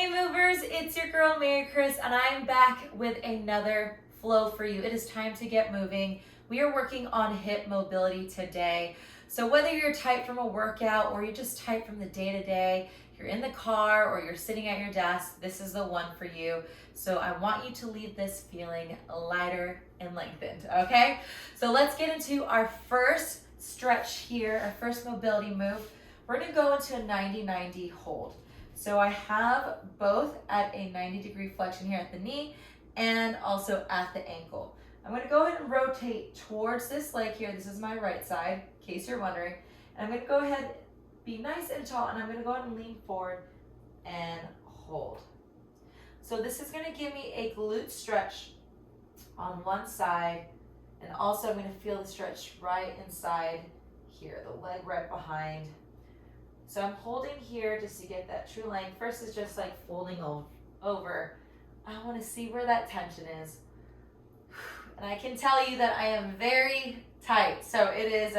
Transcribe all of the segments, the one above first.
Hey movers, it's your girl Maricris, and I am back with another flow for you. It is time to get moving. We are working on hip mobility today. So whether you're tight from a workout or you're just tight from the day-to-day, you're in the car or you're sitting at your desk, this is the one for you. So I want you to leave this feeling lighter and lengthened, okay? So let's get into our first stretch here, our first mobility move. We're gonna go into a 90-90 hold. So I have both at a 90-degree flexion here at the knee and also at the ankle. I'm gonna go ahead and rotate towards this leg here. This is my right side, in case you're wondering. And I'm gonna go ahead, be nice and tall, and I'm gonna go ahead and lean forward and hold. So this is gonna give me a glute stretch on one side, and also I'm gonna feel the stretch right inside here, the leg right behind. So I'm holding here just to get that true length. First is just like folding over. I want to see where that tension is. And I can tell you that I am very tight. So it is,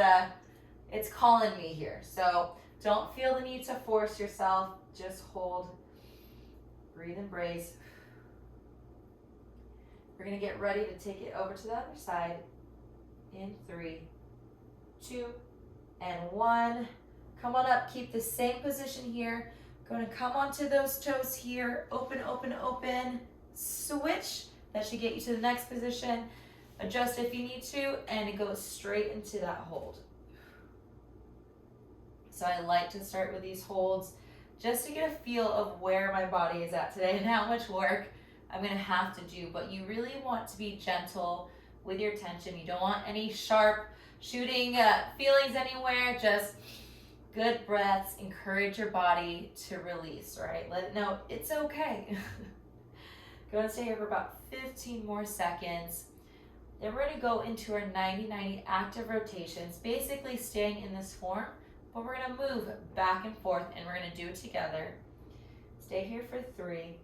it's calling me here. So don't feel the need to force yourself. Just hold, breathe and brace. We're going to get ready to take it over to the other side in 3, 2, and 1. Come on up, keep the same position here. Going to come onto those toes here. Open, open, open. Switch. That should get you to the next position. Adjust if you need to, and it goes straight into that hold. So I like to start with these holds just to get a feel of where my body is at today and how much work I'm going to have to do. But you really want to be gentle with your tension. You don't want any sharp shooting feelings anywhere. Just good breaths, encourage your body to release, right? Let it know it's okay. Going to stay here for about 15 more seconds. Then we're going to go into our 90-90 active rotations, basically staying in this form, but we're going to move back and forth, and we're going to do it together. Stay here for 3,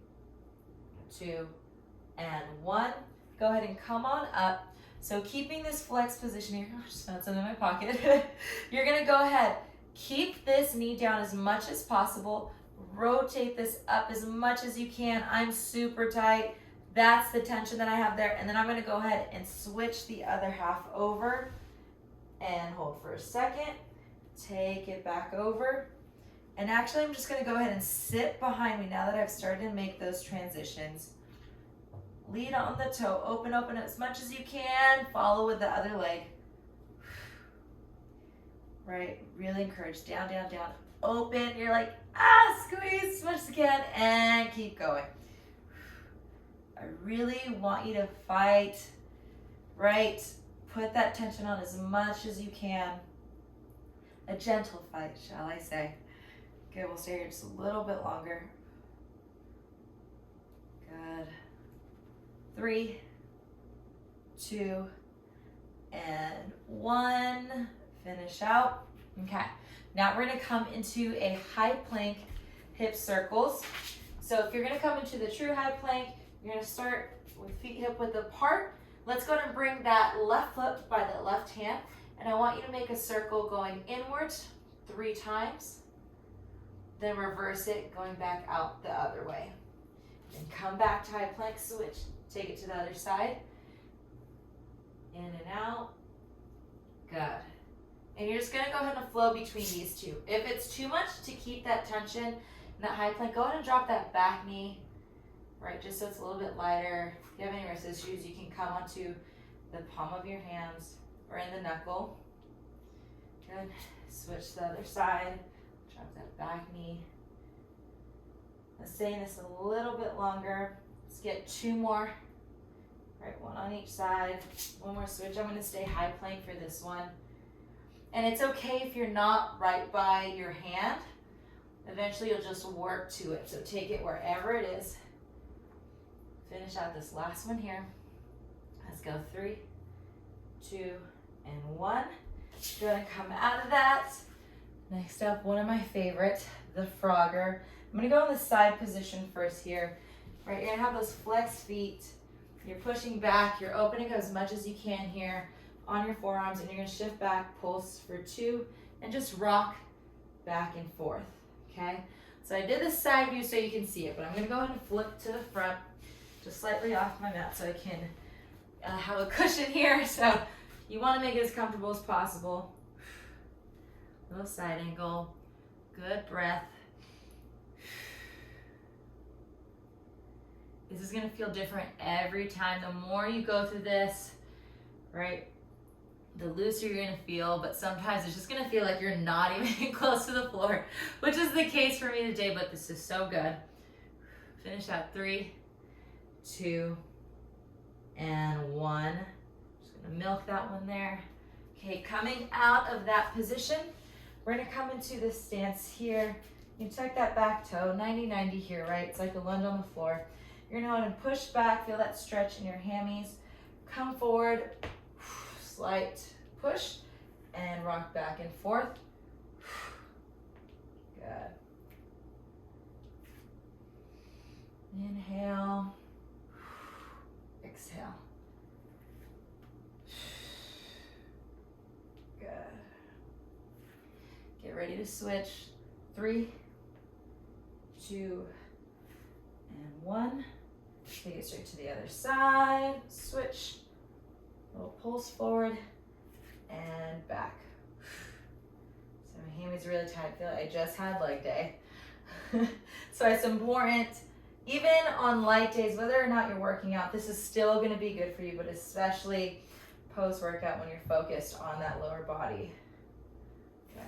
2, and 1. Go ahead and come on up. So keeping this flex position here, I just found something in my pocket. You're going to go ahead. Keep this knee down as much as possible. Rotate this up as much as you can. I'm super tight. That's the tension that I have there. And then I'm going to go ahead and switch the other half over and hold for a second. Take it back over. And actually, I'm just going to go ahead and sit behind me now that I've started to make those transitions. Lead on the toe. Open, open as much as you can. Follow with the other leg. Right, really encourage, down, down, down, open, you're like, squeeze as much as you can, and keep going. I really want you to fight, right, put that tension on as much as you can. A gentle fight, shall I say. Good, we'll stay here just a little bit longer. Good. 3, 2, and 1. Finish out. Okay, now we're going to come into a high plank hip circles. So if you're going to come into the true high plank, you're going to start with feet hip width apart. Let's go ahead and bring that left foot by the left hand, and I want you to make a circle going inwards 3 times, then reverse it going back out the other way. And come back to high plank, switch, take it to the other side, in and out. Good. And you're just going to go ahead and flow between these two. If it's too much to keep that tension in that high plank, go ahead and drop that back knee, right, just so it's a little bit lighter. If you have any wrist issues, you can come onto the palm of your hands or in the knuckle. Good. Switch to the other side. Drop that back knee. Let's stay in this a little bit longer. Let's get 2 more. Right, 1 on each side. 1 more switch. I'm going to stay high plank for this one. And it's okay if you're not right by your hand. Eventually you'll just work to it. So take it wherever it is. Finish out this last one here. Let's go 3, 2, and 1. You're gonna come out of that. Next up, one of my favorite, the Frogger. I'm gonna go in the side position first here. Right, you're gonna have those flexed feet. You're pushing back, you're opening up as much as you can here on your forearms, and you're going to shift back, pulse for 2, and just rock back and forth, okay? So I did this side view so you can see it, but I'm gonna go ahead and flip to the front, just slightly off my mat so I can have a cushion here. So you wanna make it as comfortable as possible. Little side angle, good breath. This is gonna feel different every time. The more you go through this, right, the looser you're gonna feel, but sometimes it's just gonna feel like you're not even close to the floor, which is the case for me today, but this is so good. Finish out 3, 2, and 1. Just gonna milk that one there. Okay, coming out of that position, we're gonna come into this stance here. You tuck that back toe, 90-90 here, right? It's like a lunge on the floor. You're gonna go ahead and push back, feel that stretch in your hammies. Come forward, slight push, and rock back and forth. Good. Inhale, exhale. Good. Get ready to switch. 3, 2, and 1. Take it straight to the other side. Switch. Little pulse forward and back. So my hammies really tight. I feel like I just had leg day. So it's important, even on light days, whether or not you're working out, this is still going to be good for you, but especially post-workout when you're focused on that lower body. Okay.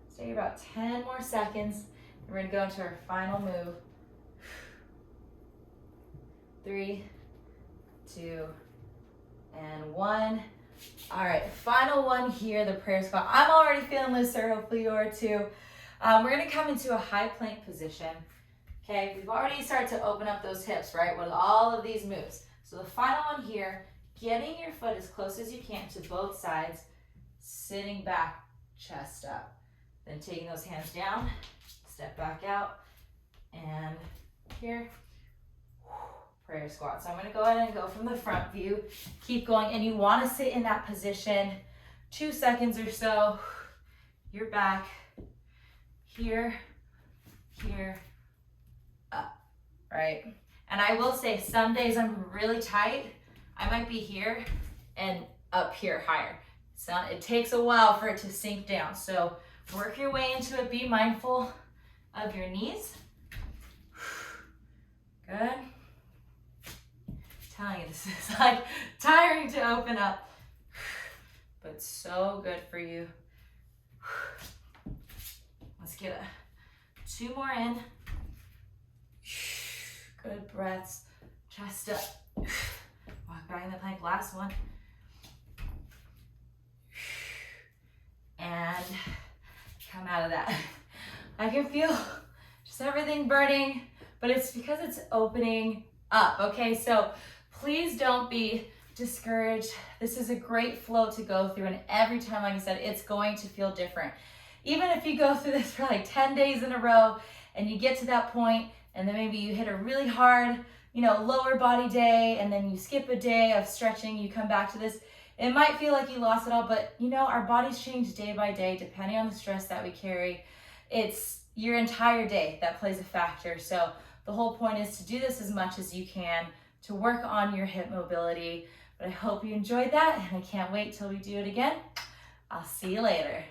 Stay about 10 more seconds. We're going to go into our final move. 3, 2, and 1. All right, final one here, the prayer squat. I'm already feeling looser, hopefully you are too. We're gonna come into a high plank position. Okay, we've already started to open up those hips, right, with all of these moves. So the final one here, getting your foot as close as you can to both sides, sitting back, chest up. Then taking those hands down, step back out, and here, prayer squat. So I'm going to go ahead and go from the front view. Keep going, and you want to sit in that position 2 seconds or so. You're back here, here, up, right? And I will say some days I'm really tight. I might be here and up here higher. So it takes a while for it to sink down. So work your way into it. Be mindful of your knees. Good. Telling you, this is like tiring to open up, but so good for you. Let's get 2 more in. Good breaths. Chest up. Walk back in the plank. Last one. And come out of that. I can feel just everything burning, but it's because it's opening up. Okay, so please don't be discouraged. This is a great flow to go through, and every time, like I said, it's going to feel different. Even if you go through this for like 10 days in a row and you get to that point and then maybe you hit a really hard, lower body day, and then you skip a day of stretching, you come back to this, it might feel like you lost it all, but our bodies change day by day depending on the stress that we carry. It's your entire day that plays a factor. So the whole point is to do this as much as you can to work on your hip mobility. But I hope you enjoyed that, and I can't wait till we do it again. I'll see you later.